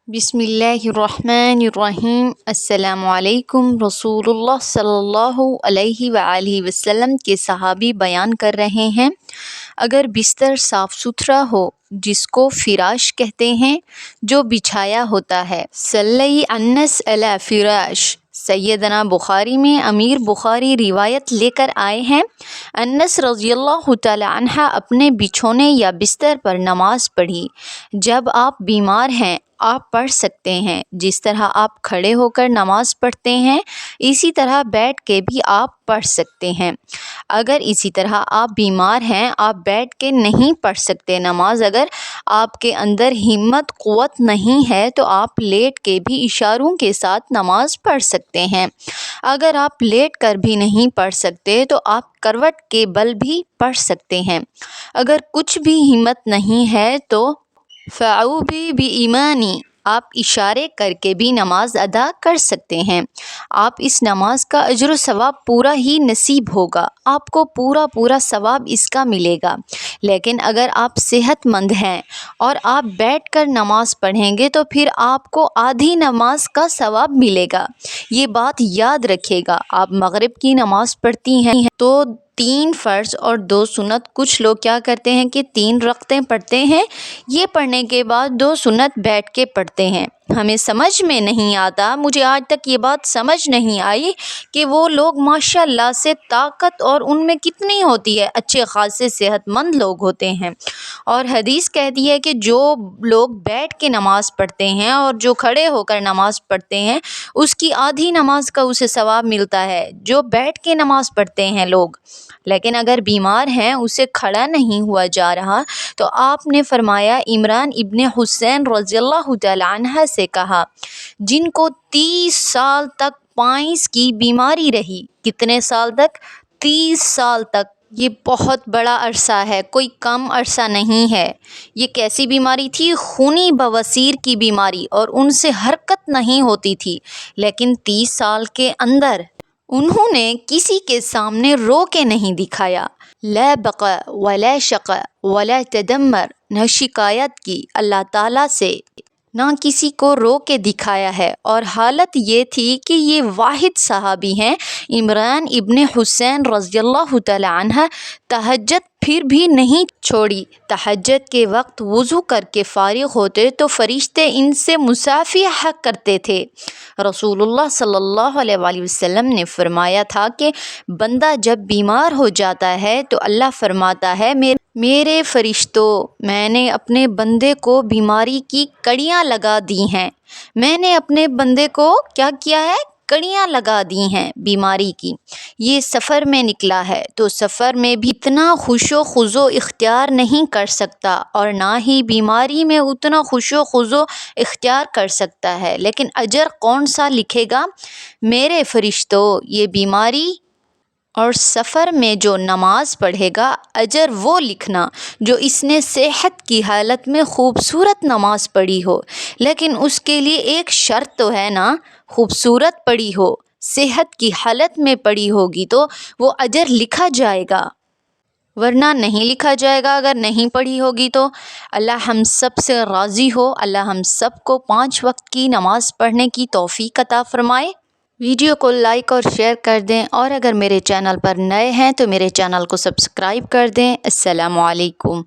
بسم اللہ الرحمن الرحیم۔ السلام علیکم۔ رسول اللہ صلی اللہ علیہ وآلہ وسلم کے صحابی بیان کر رہے ہیں، اگر بستر صاف ستھرا ہو، جس کو فراش کہتے ہیں، جو بچھایا ہوتا ہے، صلی انس علی فراش۔ سیدنا بخاری میں امیر بخاری روایت لے کر آئے ہیں، انس رضی اللہ تعالی عنہ اپنے بچھونے یا بستر پر نماز پڑھی۔ جب آپ بیمار ہیں آپ پڑھ سکتے ہیں، جس طرح آپ کھڑے ہو کر نماز پڑھتے ہیں اسی طرح بیٹھ کے بھی آپ پڑھ سکتے ہیں۔ اگر اسی طرح آپ بیمار ہیں، آپ بیٹھ کے نہیں پڑھ سکتے نماز، اگر آپ کے اندر ہمت قوت نہیں ہے تو آپ لیٹ کے بھی اشاروں کے ساتھ نماز پڑھ سکتے ہیں۔ اگر آپ لیٹ کر بھی نہیں پڑھ سکتے تو آپ کروٹ کے بل بھی پڑھ سکتے ہیں۔ اگر کچھ بھی ہمت نہیں ہے تو فَعُوبِ بِإِمَانِي، آپ اشارے کر کے بھی نماز ادا کر سکتے ہیں۔ آپ اس نماز کا اجر و ثواب پورا ہی نصیب ہوگا، آپ کو پورا ثواب اس کا ملے گا۔ لیکن اگر آپ صحت مند ہیں اور آپ بیٹھ کر نماز پڑھیں گے تو پھر آپ کو آدھی نماز کا ثواب ملے گا۔ یہ بات یاد رکھیے گا، آپ مغرب کی نماز پڑھتی ہیں تو 3 فرض اور 2 سنت، کچھ لوگ کیا کرتے ہیں کہ 3 رکعتیں پڑھتے ہیں، یہ پڑھنے کے بعد 2 سنت بیٹھ کے پڑھتے ہیں۔ ہمیں سمجھ میں نہیں آتا، مجھے آج تک یہ بات سمجھ نہیں آئی کہ وہ لوگ ماشاء اللہ سے طاقت اور ان میں کتنی ہوتی ہے، اچھے خاصے صحت مند لوگ ہوتے ہیں، اور حدیث کہتی ہے کہ جو لوگ بیٹھ کے نماز پڑھتے ہیں اور جو کھڑے ہو کر نماز پڑھتے ہیں اس کی آدھی نماز کا اسے ثواب ملتا ہے، جو بیٹھ کے نماز پڑھتے ہیں لوگ۔ لیکن اگر بیمار ہیں، اسے کھڑا نہیں ہوا جا رہا، تو آپ نے فرمایا، عمران ابن حسین رضی اللہ تعالی عنہ سے کہا، جن کو 30 سال تک پائنس کی بیماری رہی۔ کتنے سال تک؟ 30 سال تک۔ یہ بہت بڑا عرصہ ہے، کوئی کم عرصہ نہیں ہے۔ یہ کیسی بیماری تھی؟ خونی بواسیر کی بیماری، اور ان سے حرکت نہیں ہوتی تھی، لیکن 30 سال کے اندر انہوں نے کسی کے سامنے رو کے نہیں دکھایا، لا بقا ولا شقا ولا تدمر، نہ شکایت کی اللہ تعالیٰ سے، نہ کسی کو رو کے دکھایا ہے، اور حالت یہ تھی کہ یہ واحد صحابی ہیں، عمران ابن حسین رضی اللہ تعالی عنہ، تہجد پھر بھی نہیں چھوڑی۔ تہجد کے وقت وضو کر کے فارغ ہوتے تو فرشتے ان سے مصافحہ کرتے تھے۔ رسول اللہ صلی اللہ علیہ وآلہ وسلم نے فرمایا تھا کہ بندہ جب بیمار ہو جاتا ہے تو اللہ فرماتا ہے، میرے فرشتوں، میں نے اپنے بندے کو بیماری کی کڑیاں لگا دی ہیں، میں نے اپنے بندے کو کیا کیا ہے؟ کڑیاں لگا دی ہیں بیماری کی۔ یہ سفر میں نکلا ہے تو سفر میں بھی اتنا خوش و خضوع اختیار نہیں کر سکتا، اور نہ ہی بیماری میں اتنا خوش و خضوع اختیار کر سکتا ہے، لیکن اجر کون سا لکھے گا؟ میرے فرشتوں، یہ بیماری اور سفر میں جو نماز پڑھے گا، اجر وہ لکھنا جو اس نے صحت کی حالت میں خوبصورت نماز پڑھی ہو، لیکن اس کے لیے ایک شرط تو ہے نا، خوبصورت پڑھی ہو، صحت کی حالت میں پڑھی ہوگی تو وہ اجر لکھا جائے گا، ورنہ نہیں لکھا جائے گا اگر نہیں پڑھی ہوگی تو۔ اللہ ہم سب سے راضی ہو، اللہ ہم سب کو 5 وقت کی نماز پڑھنے کی توفیق عطا فرمائے۔ ویڈیو کو لائک اور شیئر کر دیں، اور اگر میرے چینل پر نئے ہیں تو میرے چینل کو سبسکرائب کر دیں۔ السلام علیکم۔